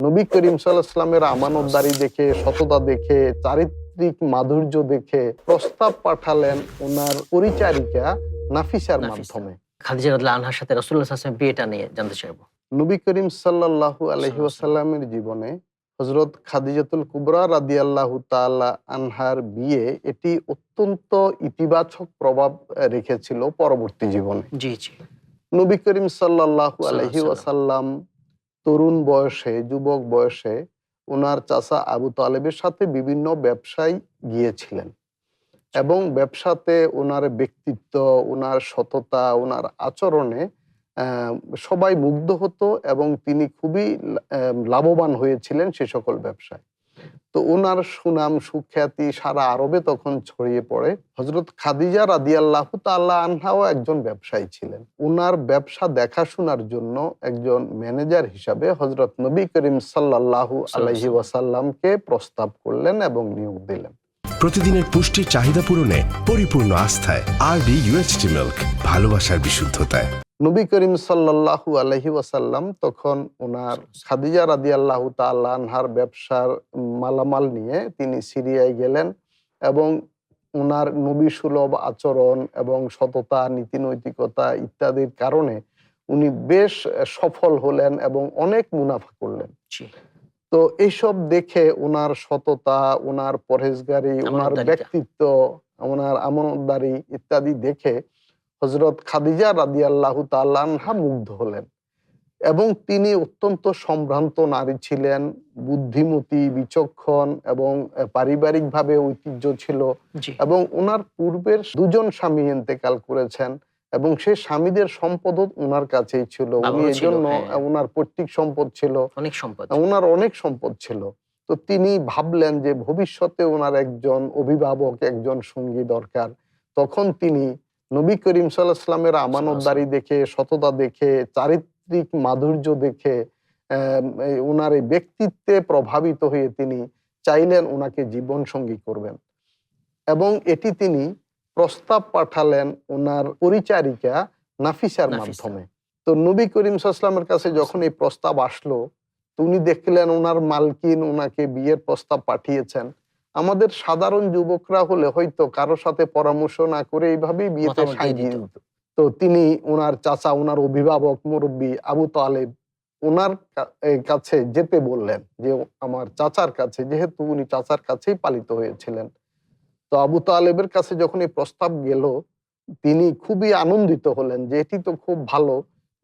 নবী করিম সাল্লাল্লাহু আলাইহি ওয়াসাল্লামের আমানতদারি দেখে, সততা দেখে, চারিত্রিক মাধুর্য দেখে প্রস্তাব পাঠালেন ওনার পরিচারিকা নাফিসার নাফিসা। মাধ্যমে। খাদিজা রাদিয়াল্লাহু আনহার সাথে রাসূলুল্লাহ সাল্লাল্লাহু আলাইহি ওয়াসাল্লামের বিয়েটা নিয়ে জানতে চাইবো। নবী করিম সাল্লাল্লাহু আলাইহি সাল্লাল্লাহু আলাইহি ওয়াসাল্লাম। ওয়াসাল্লামের জীবনে হযরত খাদিজাতুল কুবরা রাদিয়াল্লাহু তাআলা আনহার বিয়ে এটি অত্যন্ত ইতিবাচক প্রভাব রেখেছিল পরবর্তী জীবনে। জি, জি। নবী করিম সাল্লাল্লাহু সাল্লাল্লাহু আলাইহি আলাইহি ওয়াসাল্লাম তরুণ বয়সে, যুবক বয়সে উনার চাচা আবু তালেবের সাথে বিভিন্ন ব্যবসায় গিয়েছিলেন এবং ব্যবসাতে ওনার ব্যক্তিত্ব, ওনার সততা, ওনার আচরণে আহ, সবাই মুগ্ধ হতো এবং তিনি খুবই লাভবান হয়েছিলেন সে সকল ব্যবসায়। তো ওনার সুনাম সুখ্যাতি সারা আরবে তখন ছড়িয়ে পড়ে। হযরত খাদিজা রাদিয়াল্লাহু তাআলা আনহাও একজন ব্যবসায়ী ছিলেন। ওনার ব্যবসা দেখাশোনার জন্য একজন ম্যানেজার হিসাবে হযরত নবী করিম সাল্লাল্লাহু আলাইহি ওয়াসাল্লামকে প্রস্তাব করলেন এবং নিয়োগ দিলেন। প্রতিদিনের পুষ্টির চাহিদা পূরণে পরিপূর্ণ আস্থায় আরডি ইউএচটি মিল্ক, ভালোবাসার বিশুদ্ধতায়। নবী করিম সাল্লাল্লাহু আলাইহি ওয়াসাল্লাম তখন ওনার খাদিজা রাদিয়াল্লাহু তাআলা আনহার ব্যবসার মালামাল নিয়ে তিনি সিরিয়ায় গেলেন এবং ওনার নবী সুলভ আচরণ এবং সততা, নীতিনৈতিকতা ইত্যাদির কারণে উনি বেশ সফল হলেন এবং অনেক মুনাফা করলেন। জি। তো এইসব দেখে ওনার সততা, ওনার পরহেজগারি, ওনার আমানতদারিতা। ব্যক্তিত্ব, ওনার আমানতদারি ইত্যাদি দেখে হযরত খাদিজা রাদিয়াল্লাহু তাআলা আনহা মুগ্ধ হলেন এবং তিনি অত্যন্ত সম্ভ্রান্ত নারী ছিলেন, বুদ্ধিমতী, বিচক্ষণ এবং পারিবারিকভাবে ঐতিহ্য ছিল জি। এবং ওনার পূর্বের দুজন স্বামী ইন্তেকাল করেছেন এবং সেই স্বামীদের সম্পদও ওনার কাছেই ছিল। উনি বাবারও ছিল, এজন্য হ্যাঁ। ওনার পৈতৃক সম্পদ ছিল, অনেক সম্পদ। ওনার অনেক সম্পদ ছিল। তো তিনি ভাবলেন যে ভবিষ্যতে ওনার একজন অভিভাবক, একজন সঙ্গী দরকার। তখন তিনি নবী করিম সাল্লাল্লাহু আলাইহি ওয়াসাল্লামের আমানতদারি দেখে, সততা দেখে, চারিত্রিক মাধুর্য দেখে ওনার এই ব্যক্তিত্বে প্রভাবিত হয়ে তিনি চাইলেন ওনাকে জীবন সঙ্গী করবেন এবং এটি তিনি প্রস্তাব পাঠালেন ওনার পরিচারিকা নাফিসার নাফিসা। মাধ্যমে। তো নবী করিম সাল্লাল্লাহু আলাইহি ওয়াসাল্লামের কাছে যখন এই প্রস্তাব আসলো, তো উনি দেখলেন ওনার মালকিন ওনাকে বিয়ের প্রস্তাব পাঠিয়েছেন। আমাদের সাধারণ যুবকরা হলে হয়তো কারো সাথে পরামর্শ না করে এইভাবেই বিয়েতে মতামত সায় দিয়ে দিয়ে দিত। দিত। তো তিনি ওনার চাচা, ওনার অভিভাবক মুরব্বী আবু তালেব ওনার কাছে যেতে বললেন যে আমার চাচার কাছে, যেহেতু উনি চাচার কাছেই পালিত হয়েছিলেন। তো আবু তালেবের কাছে যখন এই প্রস্তাব গেল, তিনি খুবই আনন্দিত হলেন যে এটি তো খুব ভালো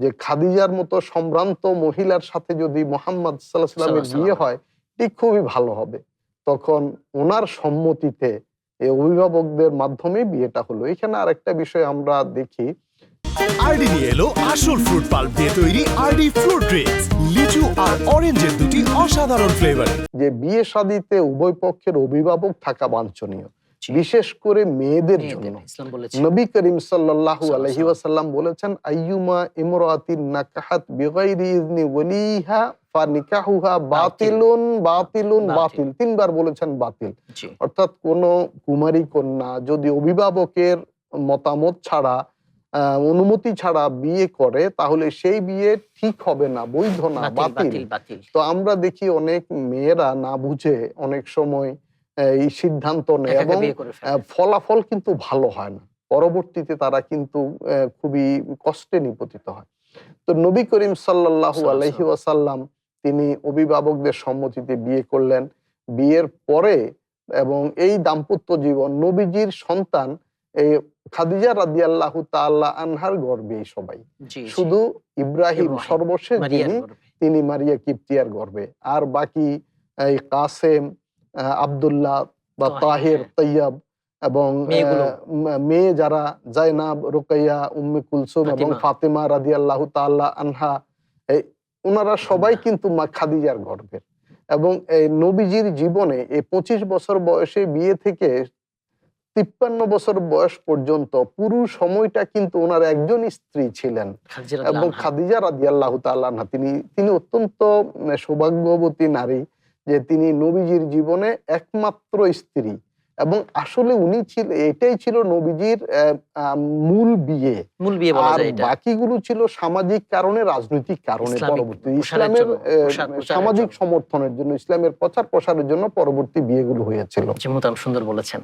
যে খাদিজার মতো সম্ভ্রান্ত মহিলার সাথে যদি মুহাম্মদ সাল্লাল্লাহু আলাইহি ওয়াসাল্লামের বিয়ে হয়, এটি খুবই ভালো হবে। তখন ওনার সম্মতিতে এই অভিভাবকদের মাধ্যমে বিয়েটা হলো। এখানে আরেকটা বিষয় আমরা দেখি, আরডি নিয়ে এলো আসল ফ্রুট পাল্প দিয়ে তৈরি আরডি ফ্রুট ড্রিঙ্কস, লিচু আর অরেঞ্জের দুটি অসাধারণ ফ্লেভার। যে বিয়ে শাদীতে উভয় পক্ষের অভিভাবক থাকা বাঞ্ছনীয়, বিশেষ করে মেয়েদের জন্য। ইসলাম বলেছে। নবী করিম সাল্লাল্লাহু আলাইহি ওয়াসাল্লাম বলেছেন, আইয়ুমা ইমরাতিন নাকাহাত বিগাইরি ইজনি ওয়ালিহা ফানিকাহুহা বাতিলুন বাতিলুন বাতিল। তিনবার বলেছেন বাতিল। জি। অর্থাৎ কোন কুমারী কন্যা যদি অভিভাবকের মতামত ছাড়া, অনুমতি ছাড়া বিয়ে করে, তাহলে সেই বিয়ে ঠিক হবে না, বৈধ না, বাতিল। বাতিল। তো আমরা দেখি অনেক মেয়েরা না বুঝে অনেক সময় এই সিদ্ধান্ত নেয় এবং বিয়ে করে ফেলে। ফলাফল কিন্তু ভালো হয় না। পরবর্তীতে তারা কিন্তু খুবই কষ্টে নিপতিত হয়। তো নবী করিম সাল্লাল্লাহু আলাইহি ওয়াসাল্লাম তিনি অভিভাবকদের সম্মতিতে বিয়ে করলেন। বিয়ের পরে এবং এই দাম্পত্য জীবন, নবীজির সন্তান এই খাদিজা রাদিয়াল্লাহু তাআলা আনহার গর্ভে সবাই। জি, জি। শুধু ইব্রাহিম সর্বশেষ মারিয়ার যিনি, গর্ভে। তিনি মারিয়া কিপ্তিয়ার গর্ভে। আর বাকি এই কাসেম, আব্দুল্লাহ বা তাহের, তৈয়ব এবং মেয়েগুলো। মেয়ে যারা জায়নাব, রুকাইয়া, উম্মে কুলসুম এবং ফাতিমা। ফাতেমা রাদিয়াল্লাহু তাআলা আনহা, ওনারা সবাই কিন্তু মা খাদিজার গর্ভের। এবং এই নবীজির জীবনে এই 25 বছর বয়সে বিয়ে থেকে 53 বছর বয়স পর্যন্ত পুরো সময়টা কিন্তু ওনার একজন স্ত্রী ছিলেন খাদিজা এবং রাদিয়াল্লাহু আনহা। খাদিজা রাদিয়াল্লাহু তাআলা আনহা তিনি অত্যন্ত সৌভাগ্যবতী নারী যে তিনি নবীজির জীবনে একমাত্র স্ত্রী এবং আসলে উনি ছিল, এটাই ছিল নবীজির মূল বিয়ে। মূল বিয়ে বলা আর যায় এটা। বাকিগুলো ছিল সামাজিক কারণে, রাজনৈতিক কারণে, ইসলামিক পরবর্তী প্রসারের ইসলামের জন্য, প্রচারের সামাজিক জন্য। সমর্থনের জন্য, ইসলামের প্রচার প্রসারের জন্য পরবর্তী বিয়েগুলো হয়েছিল। জি, মোহতারাম সুন্দর বলেছেন।